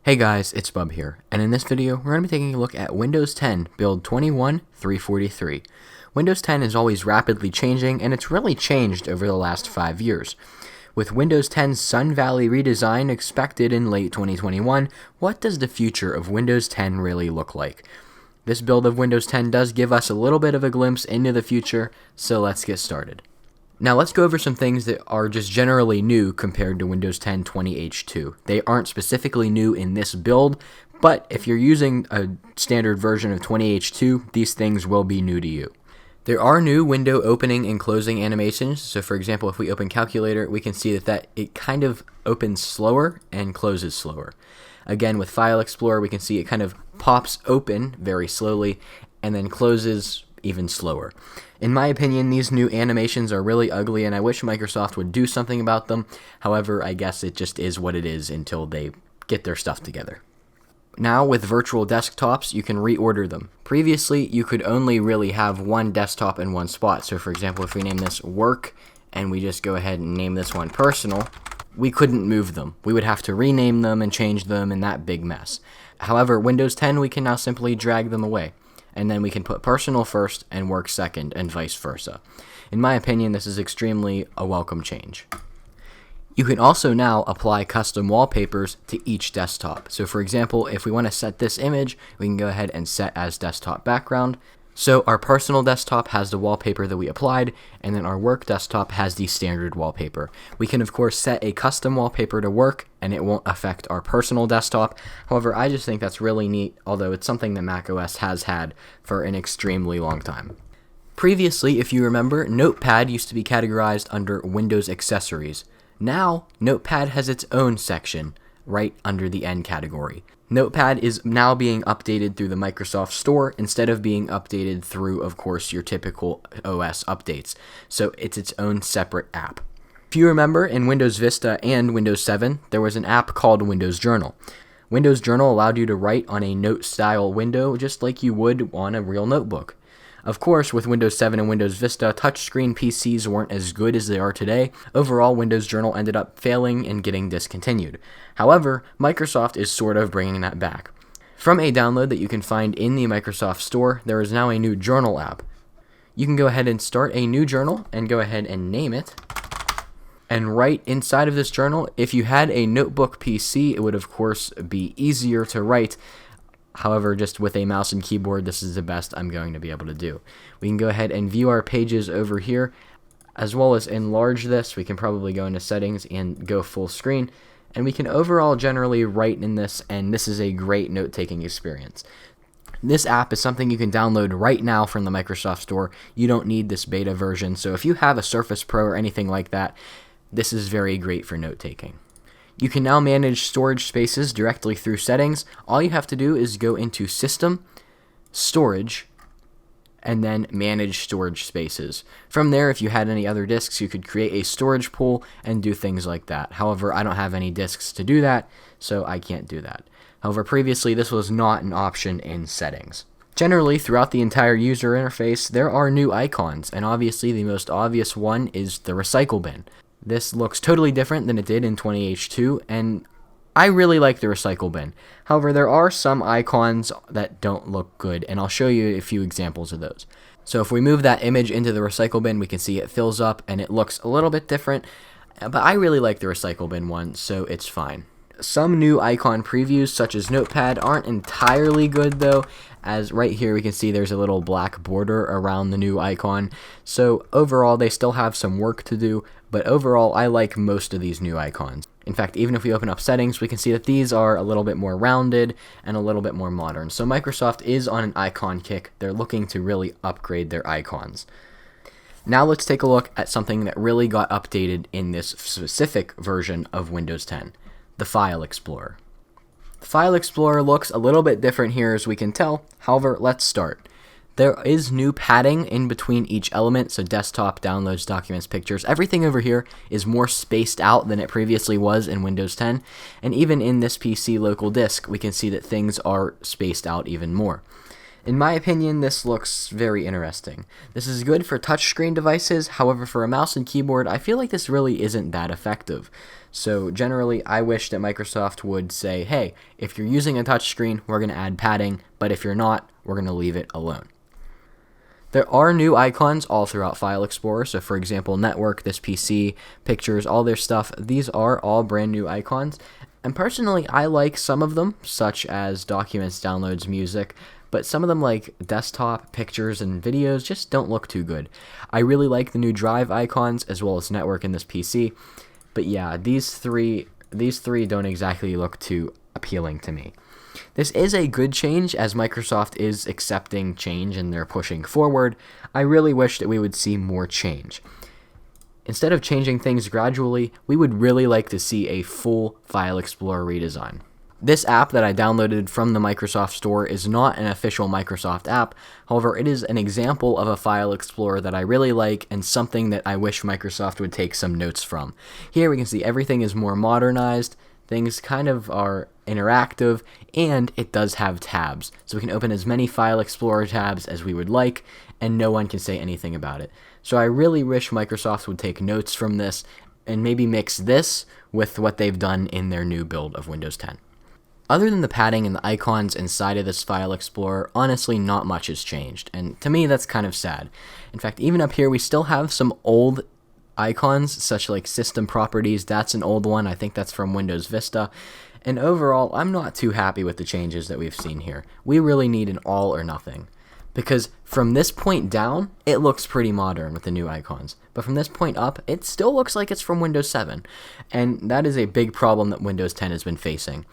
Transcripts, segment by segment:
Hey guys, it's Bub here, and in this video we're going to be taking a look at Windows 10 build 21343. Windows 10 is always rapidly changing, and it's really changed over the last 5 years. With Windows 10's Sun Valley redesign expected in late 2021, what does the future of Windows 10 really look like? This build of Windows 10 does give us a little bit of a glimpse into the future, so let's get started. Now let's go over some things that are just generally new compared to Windows 10 20H2. They aren't specifically new in this build, but if you're using a standard version of 20H2, these things will be new to you. There are new window opening and closing animations. So for example, if we open Calculator, we can see that it kind of opens slower and closes slower. Again, with File Explorer, we can see it kind of pops open very slowly and then closes even slower. In my opinion, these new animations are really ugly, and I wish Microsoft would do something about them. However, I guess it just is what it is until they get their stuff together. Now, with virtual desktops, you can reorder them. Previously, you could only really have one desktop in one spot. So for example, if we name this Work, and we just go ahead and name this one Personal, we couldn't move them. We would have to rename them and change them in that big mess. However, Windows 10, we can now simply drag them away. And then we can put Personal first and Work second, and vice versa. In my opinion, this is extremely a welcome change. You can also now apply custom wallpapers to each desktop. So for example, if we want to set this image, we can go ahead and set as desktop background. So our personal desktop has the wallpaper that we applied, and then our work desktop has the standard wallpaper. We can of course set a custom wallpaper to work, and it won't affect our personal desktop. However, I just think that's really neat, although it's something that macOS has had for an extremely long time. Previously, if you remember, Notepad used to be categorized under Windows Accessories. Now, Notepad has its own section right under the N category. Notepad is now being updated through the Microsoft Store instead of being updated through, of course, your typical OS updates. So it's its own separate app. If you remember, in Windows Vista and Windows 7, there was an app called Windows Journal. Windows Journal allowed you to write on a note-style window just like you would on a real notebook. Of course, with Windows 7 and Windows Vista, touchscreen PCs weren't as good as they are today. Overall, Windows Journal ended up failing and getting discontinued. However, Microsoft is sort of bringing that back. From a download that you can find in the Microsoft Store, there is now a new journal app. You can go ahead and start a new journal and go ahead and name it. And right inside of this journal, if you had a notebook PC, it would of course be easier to write. However, just with a mouse and keyboard, this is the best I'm going to be able to do. We can go ahead and view our pages over here, as well as enlarge this. We can probably go into settings and go full screen, and we can overall generally write in this, and this is a great note-taking experience. This app is something you can download right now from the Microsoft Store. You don't need this beta version, so if you have a Surface Pro or anything like that, this is very great for note-taking. You can now manage storage spaces directly through settings. All you have to do is go into System, Storage, and then Manage Storage Spaces. From there, if you had any other disks, you could create a storage pool and do things like that. However, I don't have any disks to do that, so I can't do that. However, previously, this was not an option in settings. Generally, throughout the entire user interface, there are new icons, and obviously the most obvious one is the recycle bin. This looks totally different than it did in 20H2, and I really like the recycle bin. However, there are some icons that don't look good, and I'll show you a few examples of those. So if we move that image into the recycle bin, we can see it fills up, and it looks a little bit different, but I really like the recycle bin one, so it's fine. Some new icon previews, such as Notepad, aren't entirely good though, as right here we can see there's a little black border around the new icon. So overall, they still have some work to do, but overall, I like most of these new icons. In fact, even if we open up settings, we can see that these are a little bit more rounded and a little bit more modern. So Microsoft is on an icon kick. They're looking to really upgrade their icons. Now let's take a look at something that really got updated in this specific version of Windows 10. The File Explorer. The File Explorer looks a little bit different here as we can tell. However, let's start. There is new padding in between each element, so desktop, downloads, documents, pictures. Everything over here is more spaced out than it previously was in Windows 10. And even in this PC local disk, we can see that things are spaced out even more. In my opinion, this looks very interesting. This is good for touchscreen devices, however for a mouse and keyboard, I feel like this really isn't that effective. So generally, I wish that Microsoft would say, hey, if you're using a touchscreen, we're going to add padding, but if you're not, we're going to leave it alone. There are new icons all throughout File Explorer, so for example, Network, this PC, Pictures, all their stuff, these are all brand new icons, and personally, I like some of them, such as Documents, Downloads, Music, but some of them like Desktop, Pictures, and Videos just don't look too good. I really like the new Drive icons, as well as Network in this PC, but yeah, these three don't exactly look too appealing to me. This is a good change, as Microsoft is accepting change and they're pushing forward. I really wish that we would see more change. Instead of changing things gradually, we would really like to see a full File Explorer redesign. This app that I downloaded from the Microsoft Store is not an official Microsoft app, however it is an example of a File Explorer that I really like and something that I wish Microsoft would take some notes from. Here we can see everything is more modernized, things kind of are interactive, and it does have tabs, so we can open as many File Explorer tabs as we would like, and no one can say anything about it. So I really wish Microsoft would take notes from this and maybe mix this with what they've done in their new build of Windows 10. Other than the padding and the icons inside of this File Explorer, honestly not much has changed, and to me that's kind of sad. In fact, even up here we still have some old icons, such like System Properties, that's an old one, I think that's from Windows Vista, and overall I'm not too happy with the changes that we've seen here. We really need an all or nothing, because from this point down, it looks pretty modern with the new icons, but from this point up, it still looks like it's from Windows 7, and that is a big problem that Windows 10 has been facing.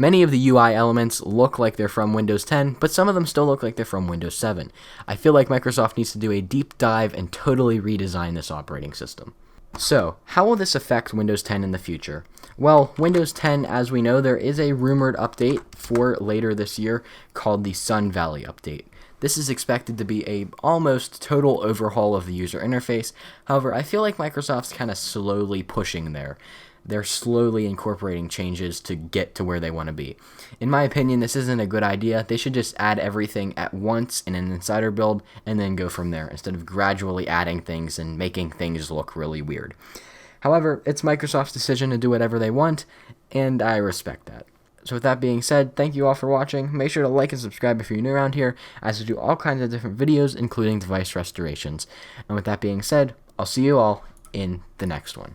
Many of the UI elements look like they're from Windows 10, but some of them still look like they're from Windows 7. I feel like Microsoft needs to do a deep dive and totally redesign this operating system. So, how will this affect Windows 10 in the future? Well, Windows 10, as we know, there is a rumored update for later this year called the Sun Valley update. This is expected to be a almost total overhaul of the user interface. However, I feel like Microsoft's kind of slowly pushing there. They're slowly incorporating changes to get to where they want to be. In my opinion, this isn't a good idea. They should just add everything at once in an insider build and then go from there, instead of gradually adding things and making things look really weird. However, it's Microsoft's decision to do whatever they want, and I respect that. So with that being said, thank you all for watching. Make sure to like and subscribe if you're new around here, as we do all kinds of different videos, including device restorations. And with that being said, I'll see you all in the next one.